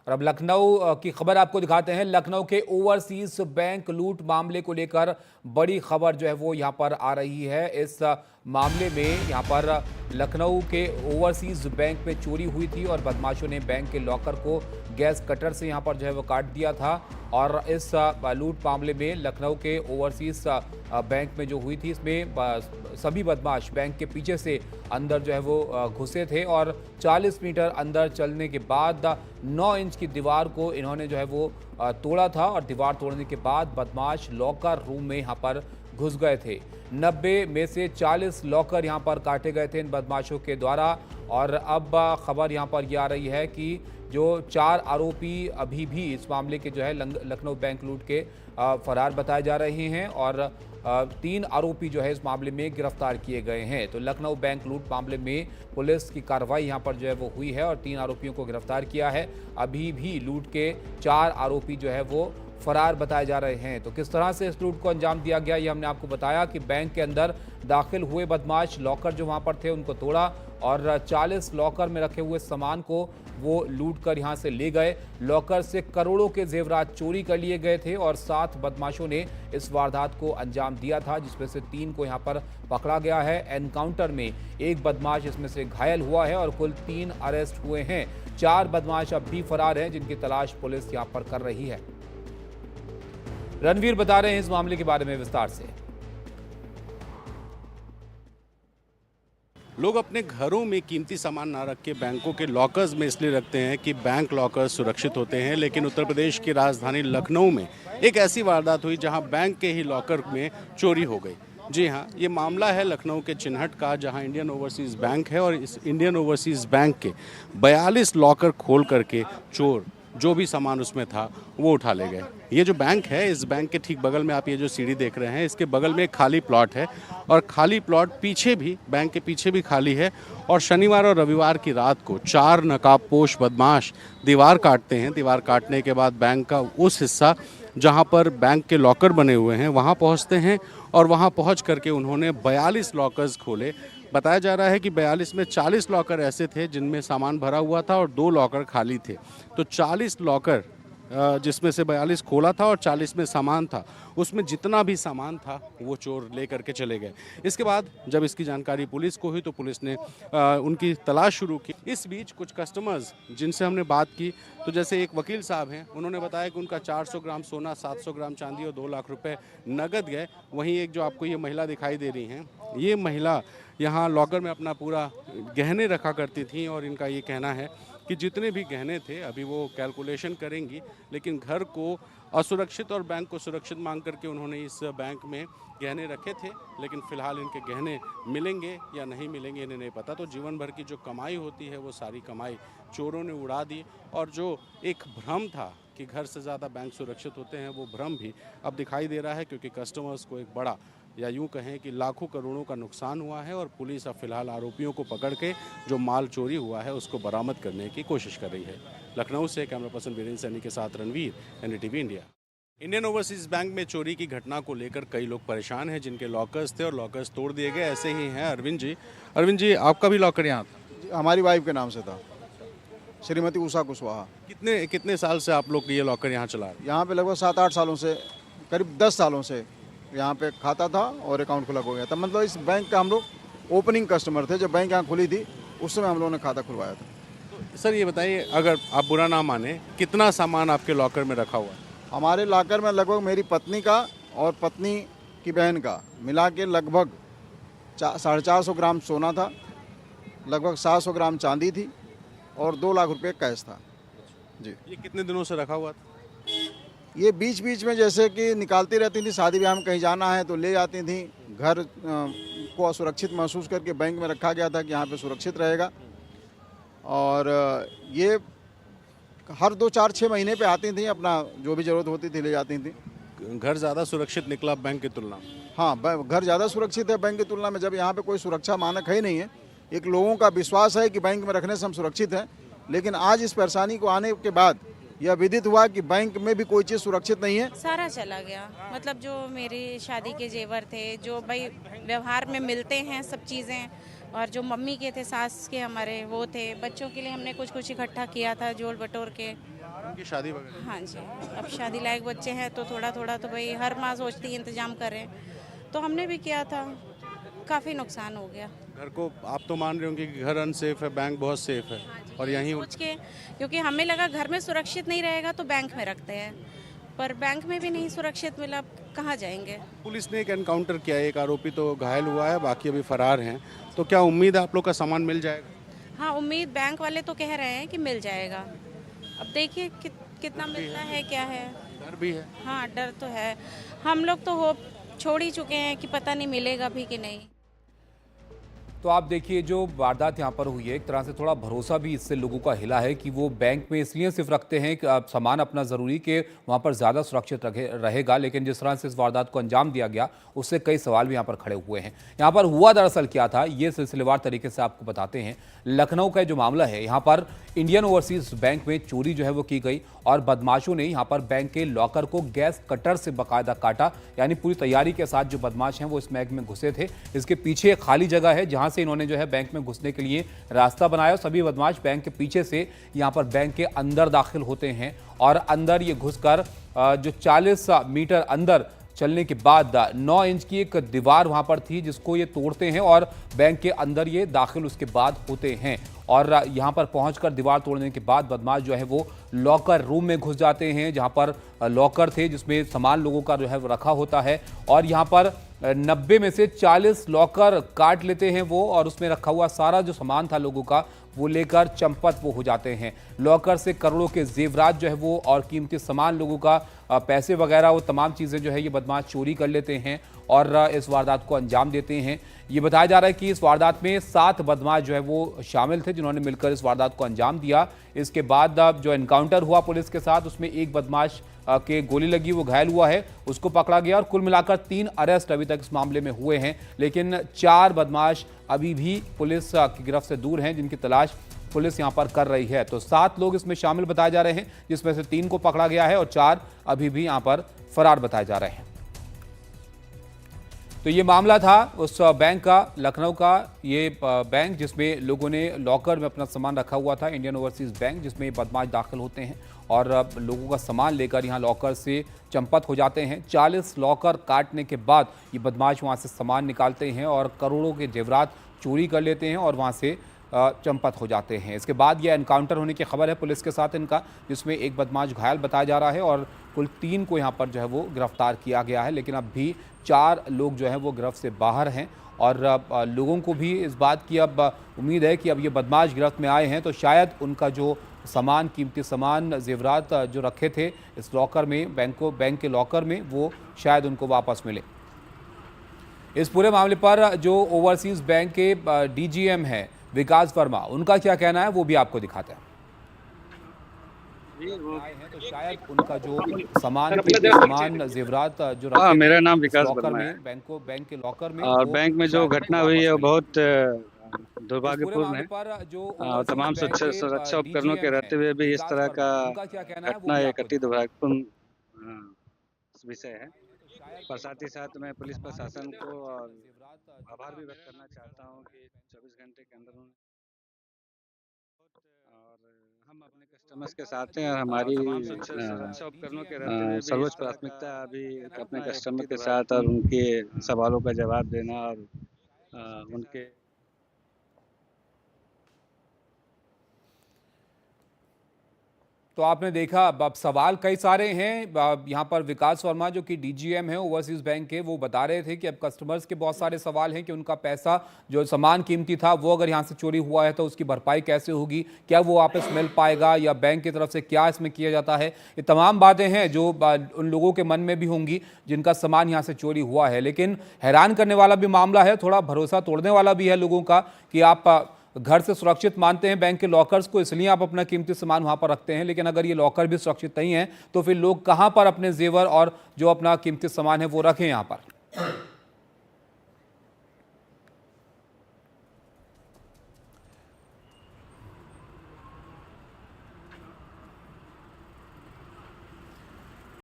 और अब लखनऊ की खबर आपको दिखाते हैं। लखनऊ के ओवरसीज बैंक लूट मामले को लेकर बड़ी खबर जो है वो यहाँ पर आ रही है। इस मामले में यहाँ पर लखनऊ के ओवरसीज बैंक में चोरी हुई थी और बदमाशों ने बैंक के लॉकर को गैस कटर से यहाँ पर जो है वो काट दिया था। और इस लूट मामले में लखनऊ के ओवरसीज बैंक में जो हुई थी, इसमें सभी बदमाश बैंक के पीछे से अंदर जो है वो घुसे थे और 40 मीटर अंदर चलने के बाद 9 इंच की दीवार को इन्होंने जो है वो तोड़ा था। और दीवार तोड़ने के बाद बदमाश लॉकर रूम में यहाँ पर घुस गए थे। 90 में से 40 लॉकर यहाँ पर काटे गए थे इन बदमाशों के द्वारा। और अब खबर यहाँ पर यह आ रही है कि जो 4 आरोपी अभी भी इस मामले के जो है लखनऊ बैंक लूट के फरार बताए जा रहे हैं और 3 आरोपी जो है इस मामले में गिरफ्तार किए गए हैं। तो लखनऊ बैंक लूट मामले में पुलिस की कार्रवाई यहाँ पर जो है वो हुई है और 3 आरोपियों को गिरफ्तार किया है। अभी भी लूट के 4 आरोपी जो है वो फरार बताए जा रहे हैं। तो किस तरह से इस लूट को अंजाम दिया गया, ये हमने आपको बताया कि बैंक के अंदर दाखिल हुए बदमाश लॉकर जो वहां पर थे उनको तोड़ा और 40 लॉकर में रखे हुए सामान को वो लूट कर यहां से ले गए। लॉकर से करोड़ों के जेवरात चोरी कर लिए गए थे और 7 बदमाशों ने इस वारदात को अंजाम दिया था, जिसमें से 3 को यहां पर पकड़ा गया है। एनकाउंटर में एक बदमाश इसमें से घायल हुआ है और कुल 3 अरेस्ट हुए हैं। 4 बदमाश अब भी फरार हैं, जिनकी तलाश पुलिस यहां पर कर रही है। रणवीर बता रहे हैं इस मामले के बारे में विस्तार से। लोग अपने घरों में कीमती सामान ना रख के बैंकों के लॉकर्स में इसलिए रखते हैं कि बैंक लॉकर्स सुरक्षित होते हैं, लेकिन उत्तर प्रदेश की राजधानी लखनऊ में एक ऐसी वारदात हुई जहां बैंक के ही लॉकर में चोरी हो गई। जी हाँ, ये मामला है लखनऊ के चिन्हट का, जहां इंडियन ओवरसीज़ बैंक है और इस इंडियन ओवरसीज़ बैंक के 42 लॉकर खोल करके चोर जो भी सामान उसमें था वो उठा ले गए। ये जो बैंक है, इस बैंक के ठीक बगल में आप ये जो सीढ़ी देख रहे हैं, इसके बगल में एक खाली प्लॉट है और खाली प्लॉट पीछे भी, बैंक के पीछे भी खाली है। और शनिवार और रविवार की रात को 4 नकाबपोश बदमाश दीवार काटते हैं। दीवार काटने के बाद बैंक का उस हिस्सा जहां पर बैंक के लॉकर बने हुए हैं वहां पहुंचते हैं और वहां पहुंच करके उन्होंने 42 लॉकर्स खोले। बताया जा रहा है कि 42 में 40 लॉकर ऐसे थे जिनमें सामान भरा हुआ था और 2 लॉकर खाली थे। तो 40 लॉकर जिसमें से 42 खोला था और 40 में सामान था, उसमें जितना भी सामान था वो चोर ले करके चले गए। इसके बाद जब इसकी जानकारी पुलिस को हुई तो पुलिस ने उनकी तलाश शुरू की। इस बीच कुछ कस्टमर्स जिनसे हमने बात की, तो जैसे एक वकील साहब हैं, उन्होंने बताया कि उनका 400 ग्राम सोना, 700 ग्राम चांदी और 2 लाख रुपए नगद गए। वहीं एक जो आपको ये महिला दिखाई दे रही हैं, ये महिला यहाँ लॉकर में अपना पूरा गहने रखा करती थी और इनका ये कहना है कि जितने भी गहने थे अभी वो कैलकुलेशन करेंगी, लेकिन घर को असुरक्षित और बैंक को सुरक्षित मांग करके उन्होंने इस बैंक में गहने रखे थे। लेकिन फ़िलहाल इनके गहने मिलेंगे या नहीं मिलेंगे इन्हें नहीं पता। तो जीवन भर की जो कमाई होती है वो सारी कमाई चोरों ने उड़ा दी और जो एक भ्रम था कि घर से ज़्यादा बैंक सुरक्षित होते हैं, वो भ्रम भी अब दिखाई दे रहा है, क्योंकि कस्टमर्स को एक बड़ा, या यूं कहें कि लाखों करोड़ों का नुकसान हुआ है और पुलिस अब फिलहाल आरोपियों को पकड़ के जो माल चोरी हुआ है उसको बरामद करने की कोशिश कर रही है। लखनऊ से कैमरा पर्सन वीरेंद्र सैनी के साथ Ranveer, NDTV India. Indian overseas bank में चोरी की घटना को लेकर कई लोग परेशान हैं, जिनके लॉकर्स थे और लॉकर्स तोड़ दिए गए। ऐसे ही हैं अरविंद जी। अरविंद जी, आपका भी लॉकर यहाँ था? हमारी वाइफ के नाम से था, श्रीमती उषा कुशवाहा। कितने साल से आप लोग ये लॉकर यहाँ चला रहे हैं? यहाँ पे लगभग 7-8 सालों से, करीब 10 सालों से यहाँ पे खाता था और अकाउंट खुला हो गया था। मतलब इस बैंक का हम लोग ओपनिंग कस्टमर थे। जब बैंक यहाँ खुली थी उस समय हम लोगों ने खाता खुलवाया था। तो सर ये बताइए, अगर आप बुरा ना माने, कितना सामान आपके लॉकर में रखा हुआ है? हमारे लॉकर में लगभग मेरी पत्नी का और पत्नी की बहन का मिला के लगभग 450 ग्राम सोना था, लगभग 700 ग्राम चांदी थी और 2 लाख रुपये कैश था। जी। ये कितने दिनों से रखा हुआ था? ये बीच बीच में जैसे कि निकालती रहती थी, शादी ब्याह में कहीं जाना है तो ले जाती थी। घर को असुरक्षित महसूस करके बैंक में रखा गया था कि यहाँ पे सुरक्षित रहेगा। और ये हर 2-4-6 महीने पे आती थी, अपना जो भी ज़रूरत होती थी ले जाती थी। घर ज़्यादा सुरक्षित निकला बैंक की तुलना में? हाँ, घर ज़्यादा सुरक्षित है बैंक की तुलना में। जब यहाँ पे कोई सुरक्षा मानक है ही नहीं है। एक लोगों का विश्वास है कि बैंक में रखने से हम सुरक्षित हैं, लेकिन आज इस परेशानी को आने के बाद यह विदित हुआ कि बैंक में भी कोई चीज़ सुरक्षित नहीं है। सारा चला गया। मतलब जो मेरी शादी के जेवर थे, जो भाई व्यवहार में मिलते हैं सब चीज़ें, और जो मम्मी के थे, सास के हमारे, वो थे। बच्चों के लिए हमने कुछ कुछ इकट्ठा किया था, जोड़ बटोर के। उनकी शादी वगैरह? हाँ जी, अब शादी लायक बच्चे हैं तो थोड़ा थोड़ा तो भाई हर माँ सोचती है इंतजाम करें, तो हमने भी किया था। काफ़ी नुकसान हो गया। घर को आप तो मान रहे होंगे कि घर अनसेफ है, बैंक बहुत सेफ है, और यहीं सोच के, क्योंकि हमें लगा घर में सुरक्षित नहीं रहेगा तो बैंक में रखते हैं, पर बैंक में भी नहीं सुरक्षित मिला, अब कहाँ जाएंगे। पुलिस ने एक एनकाउंटर किया है, एक आरोपी तो घायल हुआ है, बाकी अभी फरार हैं। तो क्या उम्मीद है आप लोग का सामान मिल जाएगा? हाँ, उम्मीद बैंक वाले तो कह रहे हैं कि मिल जाएगा। अब देखिए कितना मिलता है, क्या है। डर भी है। हाँ, डर तो है। हम लोग तो होप छोड़ ही चुके हैं कि पता नहीं मिलेगा भी कि नहीं। तो आप देखिए जो वारदात यहाँ पर हुई है, एक तरह से थोड़ा भरोसा भी इससे लोगों का हिला है कि वो बैंक में इसलिए सिर्फ रखते हैं कि आप सामान अपना ज़रूरी के वहाँ पर ज़्यादा सुरक्षित रहेगा, लेकिन जिस तरह से इस वारदात को अंजाम दिया गया उससे कई सवाल भी यहाँ पर खड़े हुए हैं। यहाँ पर हुआ दरअसल क्या था, ये सिलसिलेवार तरीके से आपको बताते हैं। लखनऊ का जो मामला है, यहाँ पर इंडियन ओवरसीज बैंक में चोरी जो है वो की गई और बदमाशों ने यहाँ पर बैंक के लॉकर को गैस कटर से बाकायदा काटा। यानी पूरी तैयारी के साथ जो बदमाश हैं वो इस बैंक में घुसे थे। इसके पीछे एक खाली जगह है जहाँ से इन्होंने जो है बैंक में घुसने के लिए रास्ता बनाया। सभी बदमाश बैंक के पीछे से यहाँ पर बैंक के अंदर दाखिल होते हैं और अंदर ये घुसकर जो 40 मीटर अंदर चलने के बाद 9 इंच की एक दीवार वहां पर थी जिसको ये तोड़ते हैं और बैंक के अंदर ये दाखिल उसके बाद होते हैं। और यहां पर पहुंचकर दीवार तोड़ने के बाद बदमाश जो है वो लॉकर रूम में घुस जाते हैं जहां पर लॉकर थे जिसमें सामान लोगों का जो है वो रखा होता है। और यहां पर 90 में से 40 लॉकर काट लेते हैं वो और उसमें रखा हुआ सारा जो सामान था लोगों का वो लेकर चंपत वो हो जाते हैं। लॉकर से करोड़ों के जेवरात जो है वो और कीमती सामान लोगों का पैसे वगैरह वो तमाम चीज़ें जो है ये बदमाश चोरी कर लेते हैं और इस वारदात को अंजाम देते हैं। ये बताया जा रहा है कि इस वारदात में 7 बदमाश जो है वो शामिल थे जिन्होंने मिलकर इस वारदात को अंजाम दिया। इसके बाद जो एनकाउंटर हुआ पुलिस के साथ उसमें एक बदमाश के गोली लगी, वो घायल हुआ है, उसको पकड़ा गया और कुल मिलाकर 3 अरेस्ट अभी तक इस मामले में हुए हैं। लेकिन 4 बदमाश अभी भी पुलिस की गिरफ्त से दूर हैं जिनकी तलाश पुलिस यहां पर कर रही है। तो 7 लोग इसमें शामिल बताए जा रहे हैं जिसमें से 3 को पकड़ा गया है और 4 अभी भी यहां पर फरार बताए जा रहे हैं। तो ये मामला था उस बैंक का, लखनऊ का ये बैंक जिसमें लोगों ने लॉकर में अपना सामान रखा हुआ था, इंडियन ओवरसीज बैंक, जिसमें बदमाश दाखिल होते हैं और लोगों का सामान लेकर यहाँ लॉकर से चंपत हो जाते हैं। 40 लॉकर काटने के बाद ये बदमाश वहाँ से सामान निकालते हैं और करोड़ों के जेवरात चोरी कर लेते हैं और वहाँ से चंपत हो जाते हैं। इसके बाद यह एनकाउंटर होने की खबर है पुलिस के साथ इनका, जिसमें एक बदमाश घायल बताया जा रहा है और कुल 3 को यहाँ पर जो है वो गिरफ्तार किया गया है। लेकिन अब भी 4 लोग जो है वो गिरफ्त से बाहर हैं और लोगों को भी इस बात की अब उम्मीद है कि अब ये बदमाश गिरफ्त में आए हैं तो शायद उनका जो सामान, कीमती सामान, जेवरात जो रखे थे इस लॉकर में, बैंक के लॉकर में, वो शायद उनको वापस मिले। इस पूरे मामले पर जो ओवरसीज बैंक के DGM हैं विकास वर्मा, उनका क्या कहना है वो भी आपको दिखाते हैं। तो शायद उनका जो सामान जेवरात जो रखे मेरा नाम विकास लॉकर वर्मा है। में, बैंक के लॉकर में, और वो बैंक में जो शायद घटना हुई है वो बहुत पूरे दुर्भाग्यपूर्ण मामले है। पर जो तमाम ओवरसीज बैंक के सुरक्षा उपकरणों के DGM रहते हुए भी इस विकास तरह वर्मा, का उनका क्या कहना है वो घटना भी एक आपको अति दुर्भाग्यपूर्ण विषय है। दिखाते और साथ ही साथ मैं पुलिस प्रशासन को और आभार भी व्यक्त करना चाहता हूँ कि 24 घंटे के अंदर और हम अपने कस्टमर्स के साथ हैं और हमारी सुरक्षा उपकरणों के सर्वोच्च प्राथमिकता अभी अपने कस्टमर के साथ और उनके सवालों का जवाब देना और उनके तो आपने देखा अब सवाल कई सारे हैं। यहाँ पर विकास वर्मा जो कि DGM है ओवरसीज बैंक के, वो बता रहे थे कि अब कस्टमर्स के बहुत सारे सवाल हैं कि उनका पैसा जो सामान कीमती था वो अगर यहाँ से चोरी हुआ है तो उसकी भरपाई कैसे होगी, क्या वो वापस मिल पाएगा या बैंक की तरफ से क्या इसमें किया जाता है। ये तमाम बातें हैं जो उन लोगों के मन में भी होंगी जिनका सामान यहाँ से चोरी हुआ है। लेकिन हैरान करने वाला भी मामला है, थोड़ा भरोसा तोड़ने वाला भी है लोगों का कि आप घर से सुरक्षित मानते हैं बैंक के लॉकर्स को, इसलिए आप अपना कीमती सामान वहां पर रखते हैं। लेकिन अगर ये लॉकर भी सुरक्षित नहीं है तो फिर लोग कहां पर अपने जेवर और जो अपना कीमती सामान है वो रखें यहाँ पर।